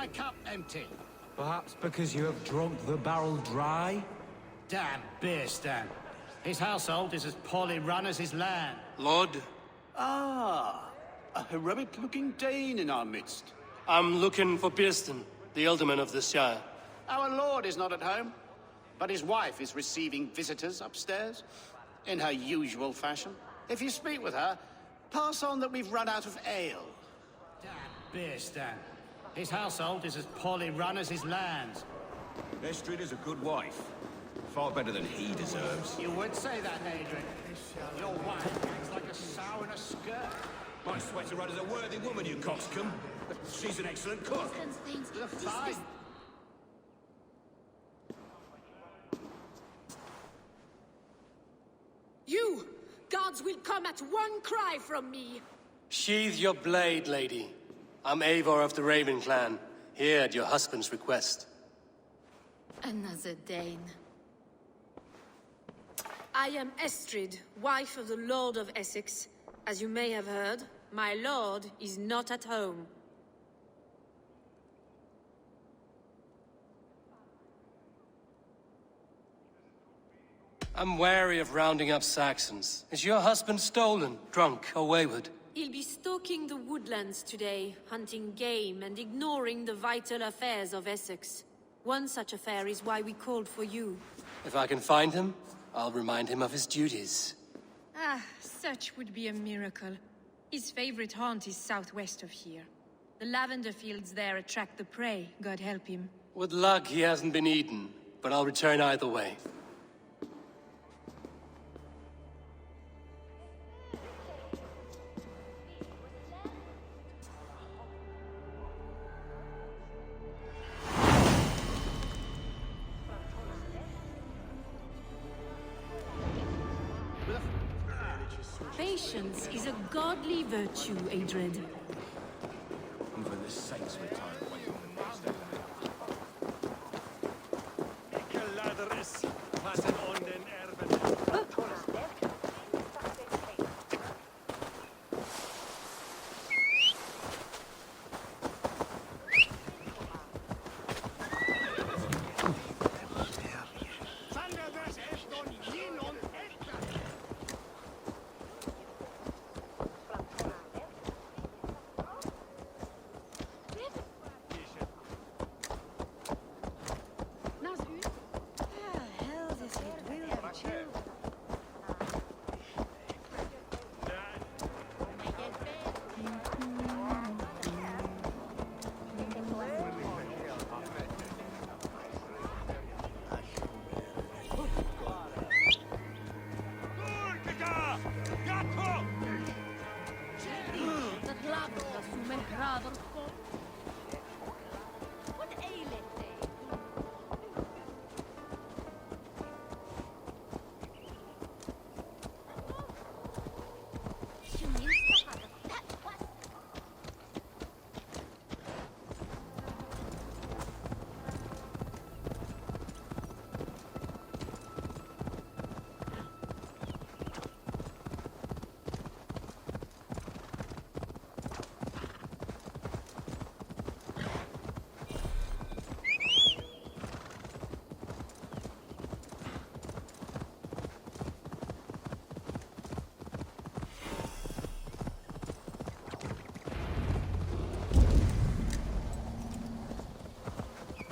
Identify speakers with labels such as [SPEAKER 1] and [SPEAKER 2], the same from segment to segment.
[SPEAKER 1] my cup empty?
[SPEAKER 2] Perhaps because you have drunk the barrel dry?
[SPEAKER 1] Damn beer stand. His household is as poorly run as his land.
[SPEAKER 3] Lord,
[SPEAKER 4] Ah, a heroic-looking Dane in our midst.
[SPEAKER 3] I'm looking for Birston, the alderman of the Shire.
[SPEAKER 4] Our lord is not at home, but his wife is receiving visitors upstairs, in her usual fashion. If you speak with her, pass on that we've run out of ale.
[SPEAKER 1] Damn beer stand. His household is as poorly run as his lands.
[SPEAKER 5] Estrid is a good wife. Far better than he deserves.
[SPEAKER 1] You would say that, Adrian. Your wife acts like a sow in a skirt.
[SPEAKER 5] My sweater run is a worthy woman, you coxcomb. She's an excellent cook.
[SPEAKER 1] You're fine.
[SPEAKER 6] You! Gods will come at one cry from me!
[SPEAKER 3] Sheathe your blade, lady. I'm Eivor of the Raven clan, here at your husband's request.
[SPEAKER 6] Another Dane. I am Estrid, wife of the Lord of Essex. As you may have heard, my lord is not at home.
[SPEAKER 3] I'm wary of rounding up Saxons. Is your husband stolen, drunk, or wayward?
[SPEAKER 6] He'll be stalking the woodlands today, hunting game and ignoring the vital affairs of Essex. One such affair is why we called for you.
[SPEAKER 3] If I can find him, I'll remind him of his duties.
[SPEAKER 7] Ah, such would be a miracle. His favorite haunt is southwest of here. The lavender fields there attract the prey, God help him.
[SPEAKER 3] With luck, he hasn't been eaten, but I'll return either way.
[SPEAKER 6] Patience is a godly virtue, Adred.
[SPEAKER 5] Even the saints were tired of waiting for the next day.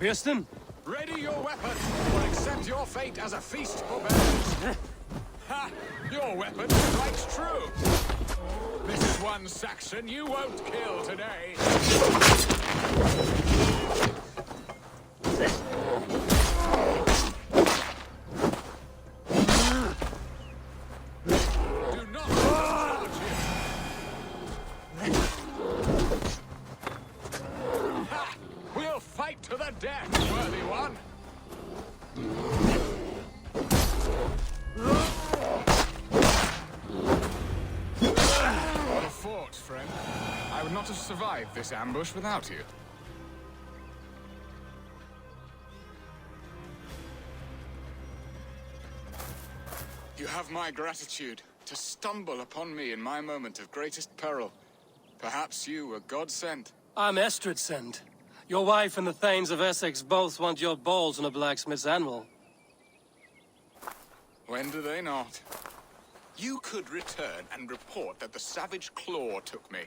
[SPEAKER 3] Birston?
[SPEAKER 8] Ready your weapon, or accept your fate as a feast for bears. Ha! Your weapon strikes true. This is one Saxon you won't kill today. Do not charge him. Ha! We'll fight to the death, worthy one. Well fought, friend. I would not have survived this ambush without you. You have my gratitude to stumble upon me in my moment of greatest peril. Perhaps you were God sent.
[SPEAKER 3] I'm Estrid sent. Your wife and the Thanes of Essex both want your balls on a blacksmith's anvil.
[SPEAKER 8] When do they not? You could return and report that the savage Claw took me.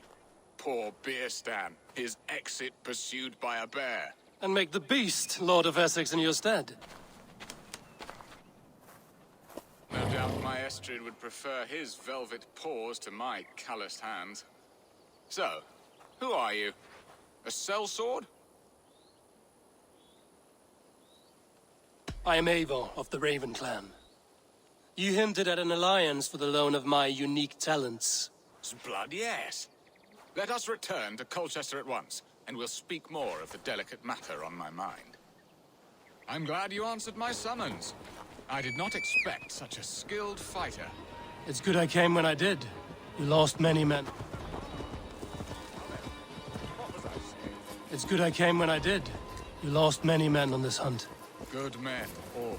[SPEAKER 8] Poor Beerstan, his exit pursued by a bear.
[SPEAKER 3] And make the beast Lord of Essex in your stead.
[SPEAKER 8] No doubt my Estrid would prefer his velvet paws to my calloused hands. So, who are you? A sellsword?
[SPEAKER 3] I am Eivor of the Raven Clan. You hinted at an alliance for the loan of my unique talents.
[SPEAKER 8] Blood, yes. Let us return to Colchester at once, and we'll speak more of the delicate matter on my mind. I'm glad you answered my summons. I did not expect such a skilled fighter.
[SPEAKER 3] It's good I came when I did. You lost many men.
[SPEAKER 8] What was I saying?
[SPEAKER 3] It's good I came when I did. You lost many men on this hunt.
[SPEAKER 8] Good men, all.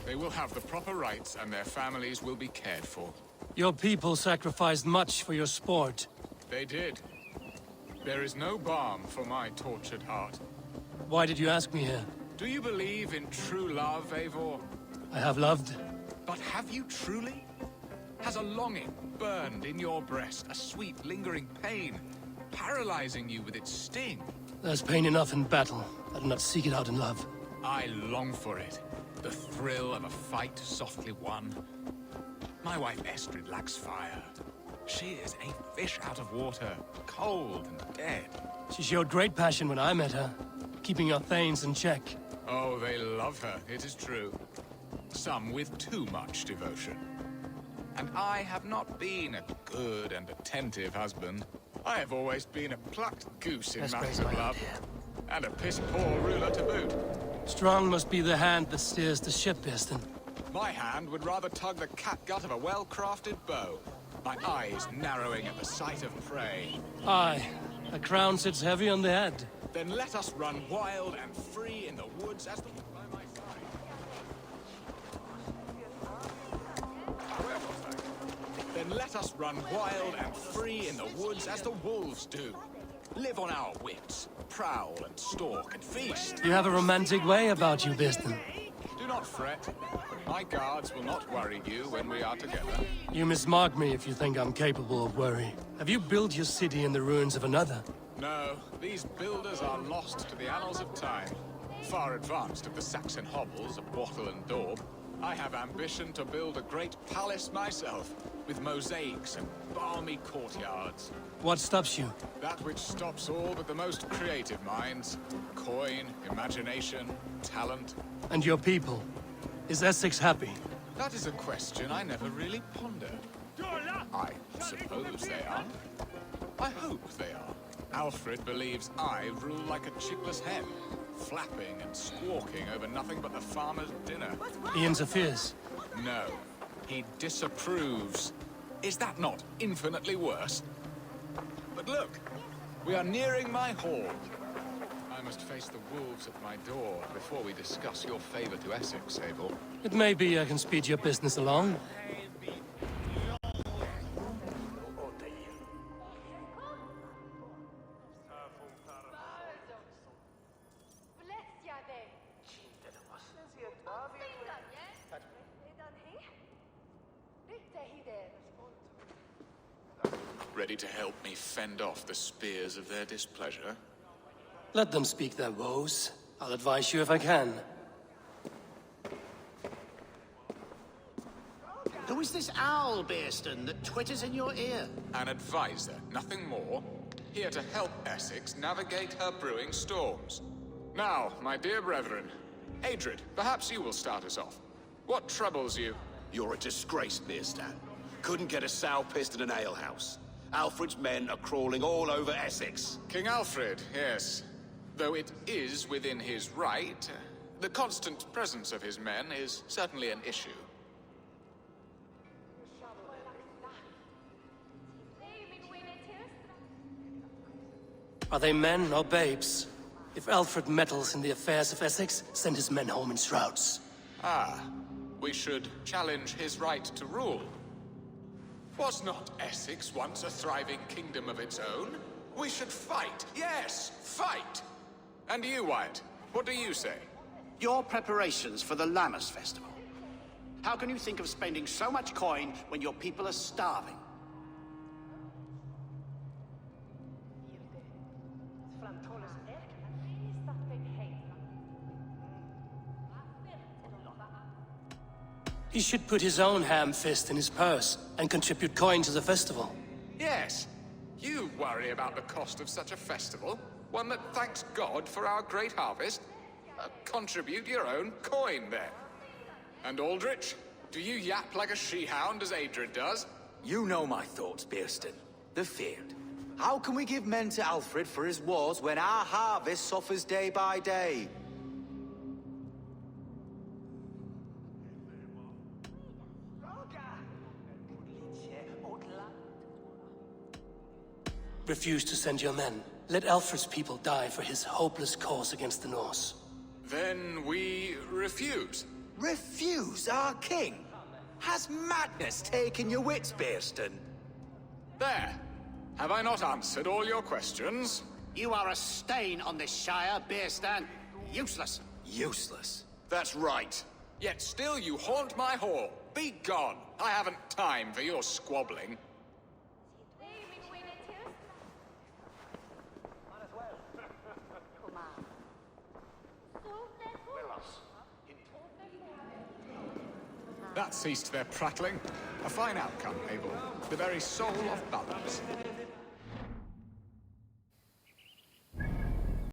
[SPEAKER 8] They will have the proper rights, and their families will be cared for.
[SPEAKER 3] Your people sacrificed much for your sport.
[SPEAKER 8] They did. There is no balm for my tortured heart.
[SPEAKER 3] Why did you ask me here?
[SPEAKER 8] Do you believe in true love, Eivor?
[SPEAKER 3] I have loved.
[SPEAKER 8] But have you truly? Has a longing burned in your breast, a sweet, lingering pain, paralyzing you with its sting?
[SPEAKER 3] There's pain enough in battle. I do not seek it out in love.
[SPEAKER 8] I long for it. The thrill of a fight softly won. My wife Estrid lacks fire. She is a fish out of water, cold and dead.
[SPEAKER 3] She showed great passion when I met her, keeping your Thanes in check.
[SPEAKER 8] Oh, they love her, it is true. Some with too much devotion. And I have not been a good and attentive husband. I have always been a plucked goose in matters of love. And a piss-poor ruler to boot.
[SPEAKER 3] Strong must be the hand that steers the ship, Beerstan.
[SPEAKER 8] My hand would rather tug the catgut of a well-crafted bow. My eyes narrowing at the sight of prey.
[SPEAKER 3] Aye, a crown sits heavy on the head.
[SPEAKER 8] Then let us run wild and free in the woods as the... by my side. Where was I? Then let us run wild and free in the woods as the wolves do. Live on our wits, prowl and stalk and feast.
[SPEAKER 3] You have a romantic way about you, Beerstan.
[SPEAKER 8] Do not fret. My guards will not worry you when we are together.
[SPEAKER 3] You mismark me if you think I'm capable of worry. Have you built your city in the ruins of another?
[SPEAKER 8] No, these builders are lost to the annals of time. Far advanced of the Saxon hovels of Wattle and Daub, I have ambition to build a great palace myself, with mosaics and balmy courtyards.
[SPEAKER 3] What stops you?
[SPEAKER 8] That which stops all but the most creative minds. Coin, imagination, talent.
[SPEAKER 3] And your people? Is Essex happy?
[SPEAKER 8] That is a question I never really pondered. I suppose they are. I hope they are. Alfred believes I rule like a chickless hen, flapping and squawking over nothing but the farmer's dinner.
[SPEAKER 3] He interferes.
[SPEAKER 8] No, he disapproves. Is that not infinitely worse? But look, we are nearing my hall. I must face the wolves at my door before we discuss your favor to Essex, Abel.
[SPEAKER 3] It may be I can speed your business along.
[SPEAKER 8] Ready to help me fend off the spears of their displeasure?
[SPEAKER 3] Let them speak their woes. I'll advise you if I can.
[SPEAKER 4] Who is this owl, Beerstan, that twitters in your ear?
[SPEAKER 8] An advisor, nothing more. Here to help Essex navigate her brewing storms. Now, my dear brethren, Adrid, perhaps you will start us off. What troubles you?
[SPEAKER 9] You're a disgrace, Beerstan. Couldn't get a sow pissed in an alehouse. Alfred's men are crawling all over Essex.
[SPEAKER 8] King Alfred, yes. Though it is within his right, the constant presence of his men is certainly an issue.
[SPEAKER 3] Are they men or babes? If Alfred meddles in the affairs of Essex, send his men home in shrouds.
[SPEAKER 8] Ah, we should challenge his right to rule. Was not Essex once a thriving kingdom of its own? We should fight, yes, fight! And you, Wyatt, what do you say?
[SPEAKER 4] Your preparations for the Lammas Festival. How can you think of spending so much coin when your people are starving?
[SPEAKER 3] He should put his own ham fist in his purse and contribute coin to the festival.
[SPEAKER 8] Yes. You worry about the cost of such a festival? One that thanks God for our great harvest? Contribute your own coin, then. And Aldrich, do you yap like a she-hound as Adred does?
[SPEAKER 2] You know my thoughts, Bearston. The feared. How can we give men to Alfred for his wars when our harvest suffers day by day?
[SPEAKER 3] Refuse to send your men. Let Alfred's people die for his hopeless cause against the Norse.
[SPEAKER 8] Then we refuse.
[SPEAKER 2] Refuse our king? Has madness taken your wits, Bearston?
[SPEAKER 8] There. Have I not answered all your questions?
[SPEAKER 4] You are a stain on this Shire, Beerstan. Useless.
[SPEAKER 2] Useless.
[SPEAKER 8] That's right. Yet still you haunt my hall. Be gone. I haven't time for your squabbling. That ceased their prattling. A fine outcome, Abel. The very soul of balance.